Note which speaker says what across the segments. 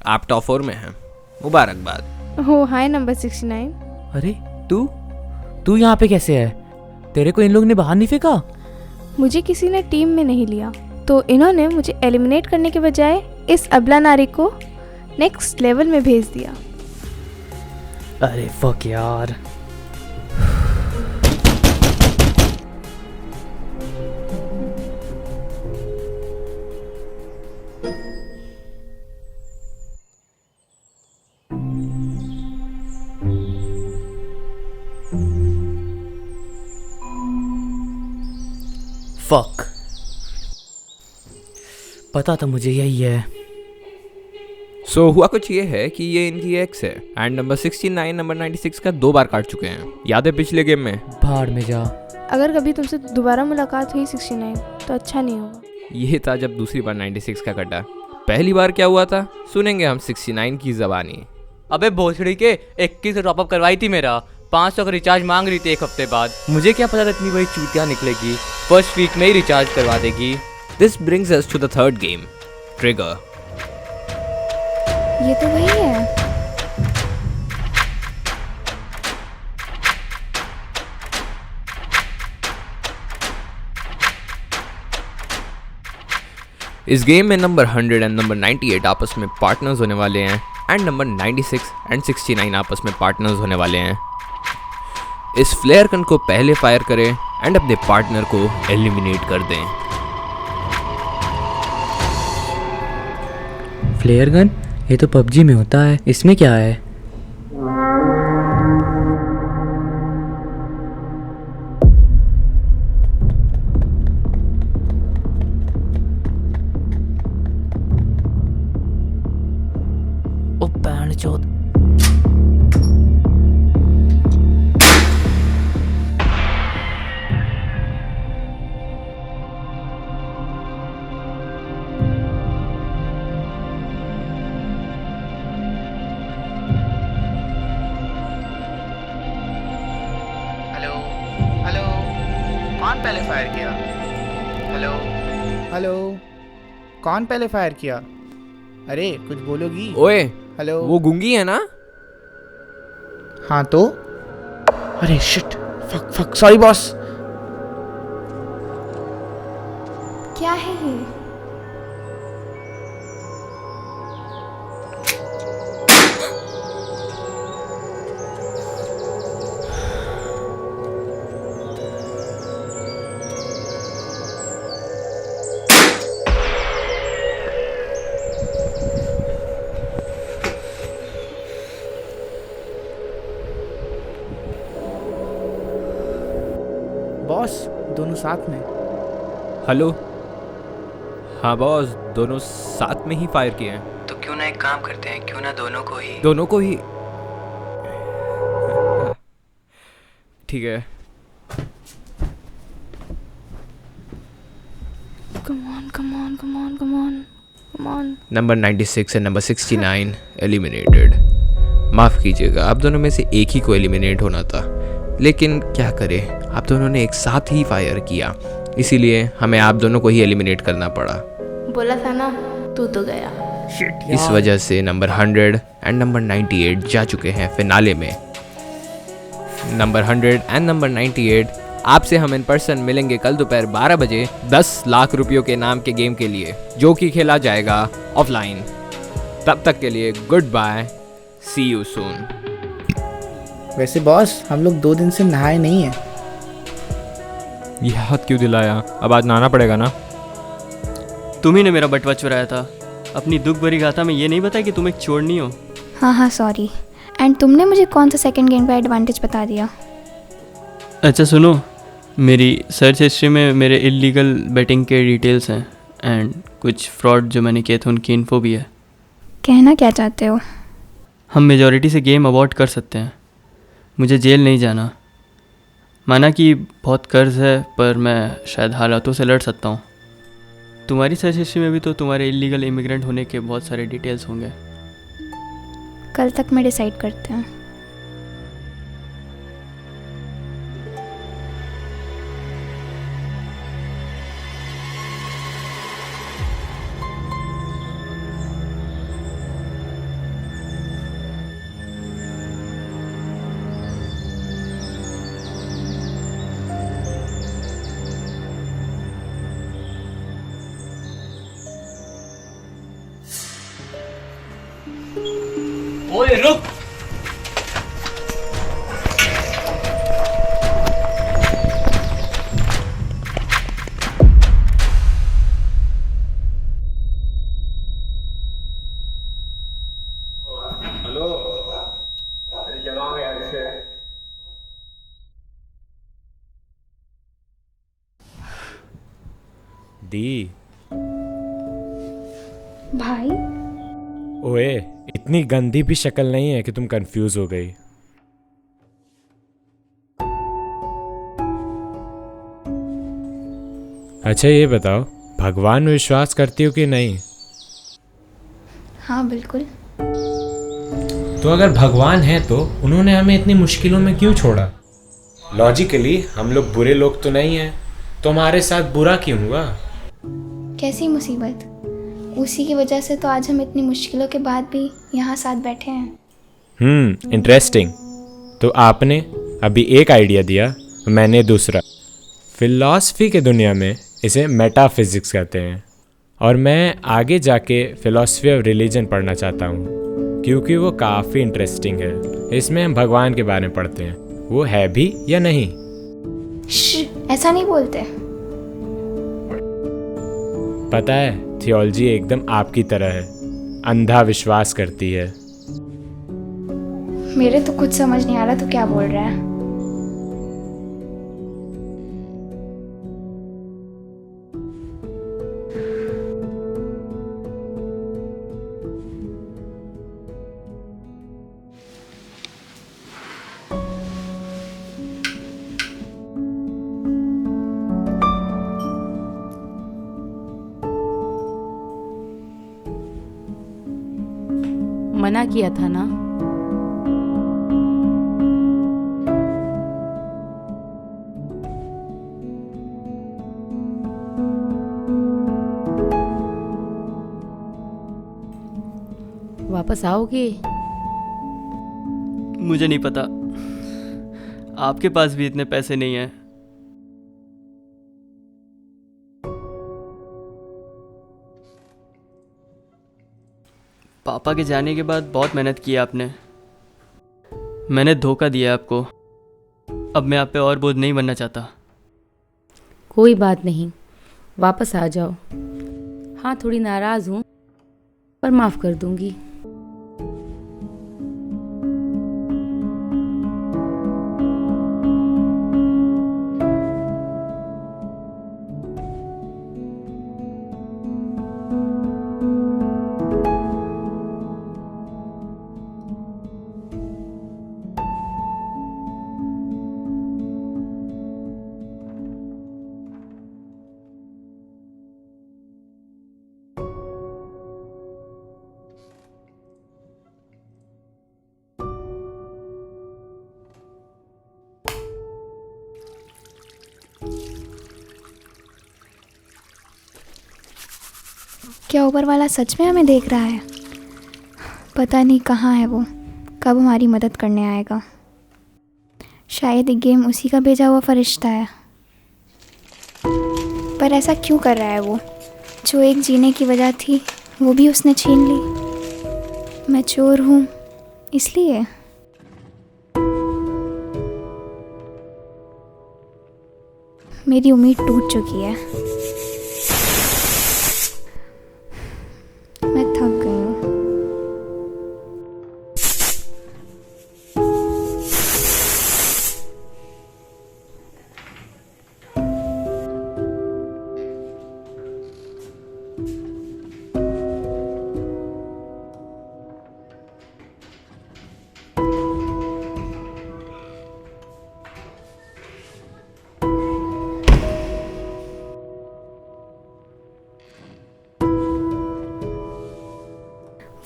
Speaker 1: आप टॉप 4 में हैं, मुबारकबाद।
Speaker 2: हो हाय नंबर 69।
Speaker 3: अरे तू यहाँ पे कैसे है? तेरे को इन लोग ने बाहर नहीं फेंका?
Speaker 2: मुझे किसी ने टीम में नहीं लिया, तो इन्होंने मुझे एलिमिनेट करने के बजाय इस अबला नारी को नेक्स्ट लेवल में भेज दिया।
Speaker 3: अरे फक यार। फक, पता था मुझे यही है।
Speaker 1: सो हुआ कुछ ये है कि ये इनकी एक्स है एंड नंबर 69 नंबर 96 का 2 बार काट चुके हैं। याद है पिछले गेम में?
Speaker 3: बाहर में जा।
Speaker 2: अगर कभी तुमसे दोबारा मुलाकात हुई 69 तो अच्छा नहीं होगा।
Speaker 1: ये था जब दूसरी बार 96 का कटा। पहली बार क्या हुआ था सुनेंगे हम 69 की ज़बानी।
Speaker 4: अबे भोसड़ी के 21 टॉपअप करवाई थी मेरा, 500 का रिचार्ज मांग रही थी एक हफ्ते बाद। मुझे क्या पता था इतनी बड़ी चूतिया निकलेगी, फर्स्ट वीक में ही रिचार्ज करवा देगी।
Speaker 1: This brings us to the third game, trigger.
Speaker 2: ये तो वही है।
Speaker 1: इस गेम में नंबर 100 एंड नंबर 98 आपस में पार्टनर्स होने वाले हैं एंड नंबर 96 एंड 69 आपस में पार्टनर्स होने वाले हैं। इस फ्लेयर गन को पहले फायर करें एंड अपने पार्टनर को एलिमिनेट कर दें।
Speaker 3: Flare gun? ये तो पबजी में होता है, इसमें क्या है? ओ पैंचोद।
Speaker 5: हेलो, कौन पहले फायर किया? हेलो, कौन पहले फायर किया? अरे कुछ बोलोगी?
Speaker 1: ओए,
Speaker 5: हेलो,
Speaker 1: वो गूंगी है ना?
Speaker 5: हाँ तो? अरे शिट, फक, सॉरी बॉस।
Speaker 2: क्या है ये?
Speaker 5: बॉस, दोनों साथ में।
Speaker 1: हेलो, हाँ बॉस, दोनों साथ में ही फायर किए हैं।
Speaker 6: तो क्यों ना एक काम करते हैं, क्यों ना दोनों को ही
Speaker 1: ठीक है।
Speaker 2: Come on.
Speaker 1: Number 96 and number 69 eliminated. माफ़ कीजिएगा, आप दोनों में से एक ही को एलिमिनेट होना था, लेकिन क्या करें, आप दोनों ने एक साथ ही फायर किया, इसीलिए हमें आप दोनों को ही एलिमिनेट करना पड़ा।
Speaker 2: बोला था ना, तू तो गया।
Speaker 1: इस वजह से नंबर 100 एंड नंबर 98 जा चुके हैं फिनाले में। नंबर 100 एंड नंबर 98 आपसे हम इन पर्सन मिलेंगे कल दोपहर 12 बजे 10 लाख रुपयों के नाम के गेम के लिए, जो कि खेला जाएगा ऑफलाइन। तब तक के लिए good bye, see you soon.
Speaker 5: वैसे बॉस, हम लोग 2 दिन से नहाए नहीं हैं।
Speaker 1: याद क्यों दिलाया? अब आज नहाना पड़ेगा ना।
Speaker 4: तुम ही ने मेरा बटवा चुराया था। अपनी दुख भरी गाथा में ये नहीं बताया कि तुम एक चोरनी हो।
Speaker 7: हाँ सॉरी। एंड तुमने मुझे कौन सा सेकंड गेम का एडवांटेज बता दिया?
Speaker 4: अच्छा सुनो, मेरी सर्च हिस्ट्री में मेरे इलीगल बेटिंग के डिटेल्स हैं एंड कुछ फ्रॉड जो मैंने किए थे उनकी इन्फो भी है।
Speaker 7: कहना क्या चाहते हो?
Speaker 4: हम मेजॉरिटी से गेम अवॉइड कर सकते हैं, मुझे जेल नहीं जाना। माना कि बहुत कर्ज है, पर मैं शायद हालातों से लड़ सकता हूँ। तुम्हारी सर्च हिस्ट्री में भी तो तुम्हारे इलीगल इमिग्रेंट होने के बहुत सारे डिटेल्स होंगे।
Speaker 7: कल तक में डिसाइड करते हैं।
Speaker 3: ओए रुक।
Speaker 8: दी,
Speaker 7: भाई
Speaker 8: ओए, इतनी गंदी भी शक्ल नहीं है कि तुम कंफ्यूज हो गई। अच्छा ये बताओ, भगवान में विश्वास करती हो कि नहीं?
Speaker 7: हाँ बिल्कुल।
Speaker 8: तो अगर भगवान है तो उन्होंने हमें इतनी मुश्किलों में क्यों छोड़ा? लॉजिकली हम लोग बुरे लोग तो नहीं हैं, तो हमारे साथ बुरा क्यों हुआ?
Speaker 7: कैसी मुसीबत? उसी की वजह से तो आज हम इतनी मुश्किलों के बाद भी यहाँ साथ बैठे हैं।
Speaker 8: इंटरेस्टिंग। तो आपने अभी एक आइडिया दिया, मैंने दूसरा। फिलॉसफी के दुनिया में इसे मेटाफिजिक्स कहते हैं, और मैं आगे जाके फिलॉसफी ऑफ रिलीजन पढ़ना चाहता हूँ, क्योंकि वो काफ़ी इंटरेस्टिंग है। इसमें हम भगवान के बारे में पढ़ते हैं, वो है भी या नहीं।
Speaker 7: ऐसा नहीं बोलते।
Speaker 8: पता है, थियोलॉजी एकदम आपकी तरह है, अंधा विश्वास करती है।
Speaker 7: मेरे तो कुछ समझ नहीं आ रहा, तो क्या बोल रहा है?
Speaker 9: मना किया था ना। वापस आओगे?
Speaker 4: मुझे नहीं पता, आपके पास भी इतने पैसे नहीं हैं। पापा के जाने के बाद बहुत मेहनत की आपने। मैंने धोखा दिया आपको। अब मैं आप पे और बोझ नहीं बनना चाहता।
Speaker 9: कोई बात नहीं, वापस आ जाओ। हाँ थोड़ी नाराज़ हूँ, पर माफ़ कर दूँगी।
Speaker 7: क्या ऊपर वाला सच में हमें देख रहा है? पता नहीं कहाँ है वो, कब हमारी मदद करने आएगा। शायद ये गेम उसी का भेजा हुआ फरिश्ता है। पर ऐसा क्यों कर रहा है वो? जो एक जीने की वजह थी वो भी उसने छीन ली। मैं चोर हूँ इसलिए। मेरी उम्मीद टूट चुकी है। मैं थक गई हूँ।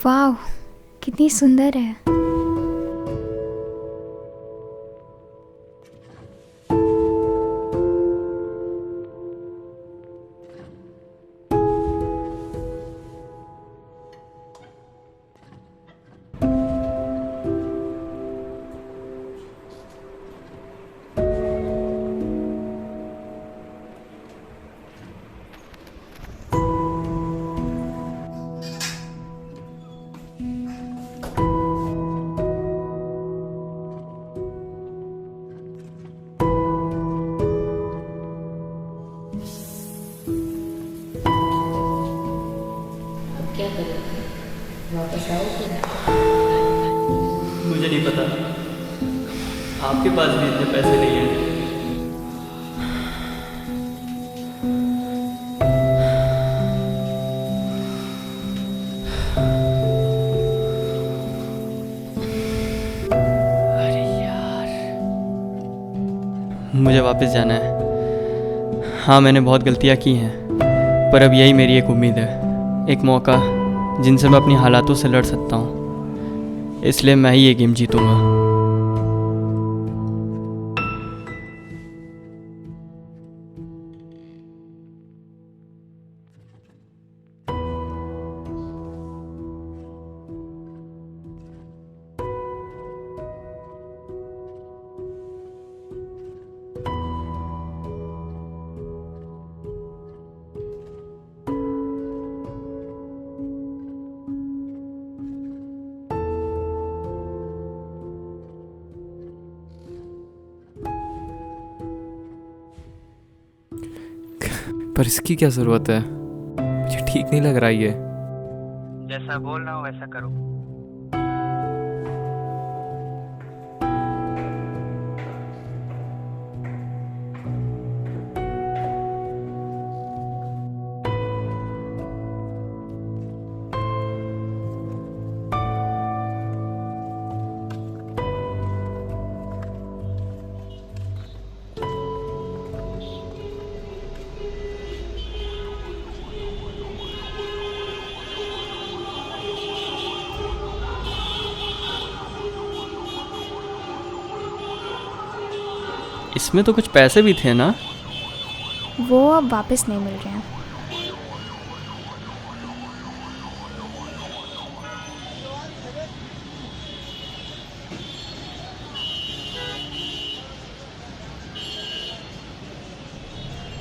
Speaker 7: वाह, कितनी सुंदर है।
Speaker 9: वापस आओगे?
Speaker 4: मुझे नहीं पता, आपके पास भी इतने पैसे नहीं हैं। अरे यार, मुझे वापस जाना है। हाँ, मैंने बहुत गलतियाँ की हैं, पर अब यही मेरी एक उम्मीद है, एक मौका जिनसे मैं अपनी हालातों से लड़ सकता हूँ। इसलिए मैं ही ये गेम जीतूँगा।
Speaker 1: पर इसकी क्या ज़रूरत है? मुझे ठीक नहीं लग रहा ये।
Speaker 6: जैसा बोल रहा हूँ वैसा करो।
Speaker 4: इसमें तो कुछ पैसे भी थे ना?
Speaker 7: वो अब वापस नहीं मिल रहे हैं।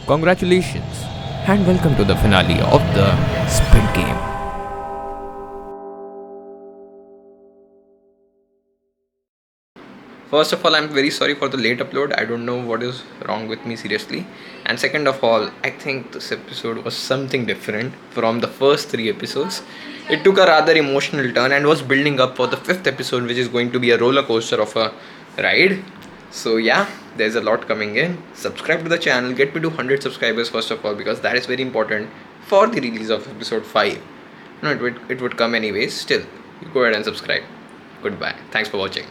Speaker 1: Congratulations and welcome to the finale of the Squid Game. First of all, I'm very sorry for the late upload. I don't know what is wrong with me, seriously. And second of all, I think this episode was something different from the first 3 episodes. It took a rather emotional turn and was building up for the 5th episode, which is going to be a roller coaster of a ride. So yeah, there's a lot coming in. Subscribe to the channel, get me to 100 subscribers first of all, because that is very important for the release of episode 5. No, it would come anyways. Still, you go ahead and subscribe. Goodbye. Thanks for watching.